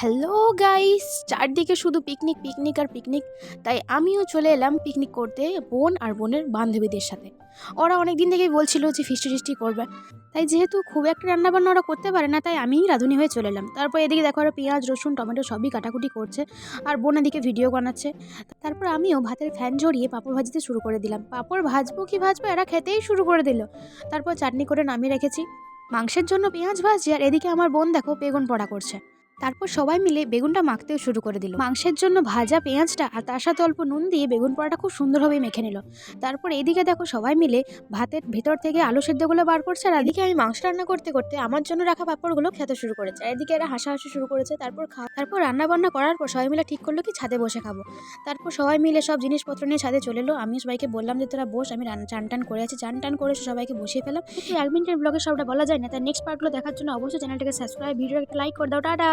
Hello guys, চারদিকে শুধু picnic picnic আর picnic. তাই আমিও চলে এলাম পিকনিক করতে বোন আর বোনের বান্ধবীদের সাথে। ওরা অনেক দিন থেকেই বলছিল যে ফিস্টি টিস্টি করবে, তাই যেহেতু খুব একটা রান্নাবান্না ওরা করতে পারে না, তাই আমিই রাঁধুনি হয়ে চলে এলাম। তারপর এদিকে দেখো ওরা পেঁয়াজ রসুন টমেটো সবই কাটাকুটি করছে, আর বোন এদিকে ভিডিও বানাচ্ছে। তারপর আমিও ভাতের ফ্যান জড়িয়ে পাঁপড় ভাজতে শুরু করে দিলাম। পাঁপড় ভাজবো কি ভাজবো, এরা খেতেই শুরু করে দিল। তারপর চাটনি করে নামিয়ে রেখেছি। মাংসের জন্য পেঁয়াজ ভাজছি, আর এদিকে আমার বোন দেখো বেগুন পোড়া করছে। তারপর সবাই মিলে বেগুনটা মাখতেও শুরু করে দিল। মাংসের জন্য ভাজা পেঁয়াজটা আর তার সাথে অল্প নুন দিয়ে বেগুন পোড়াটা খুব সুন্দরভাবে মেখে নিল। তারপর এদিকে দেখো সবাই মিলে ভাতের ভেতর থেকে আলু সেদ্ধগুলো বার করছে, আর এদিকে আমি মাংস রান্না করতে করতে আমার জন্য রাখা পাঁপড়গুলো খেতে শুরু করেছে। আর এদিকে এরা হাসাহাসি শুরু করেছে। তারপর রান্না বান্না করার পর সবাই মিলে ঠিক করলো কি ছাদে বসে খাবো। তারপর সবাই মিলে সব জিনিসপত্র নিয়ে ছাদে চলে এলো। আমি সবাইকে বললাম যে তোরা বস, আমি চান টান করে আছি। চান টান করে সবাইকে বসিয়ে ফেলাম। একটু 1 মিনিটের ব্লগে সবটা বলা যায় না, তাই নেক্সট পার্টগুলো দেখার জন্য অবশ্যই চ্যানেলটাকে সাবস্ক্রাইব, ভিডিওটা একটা লাইক করে দাও। টাটা।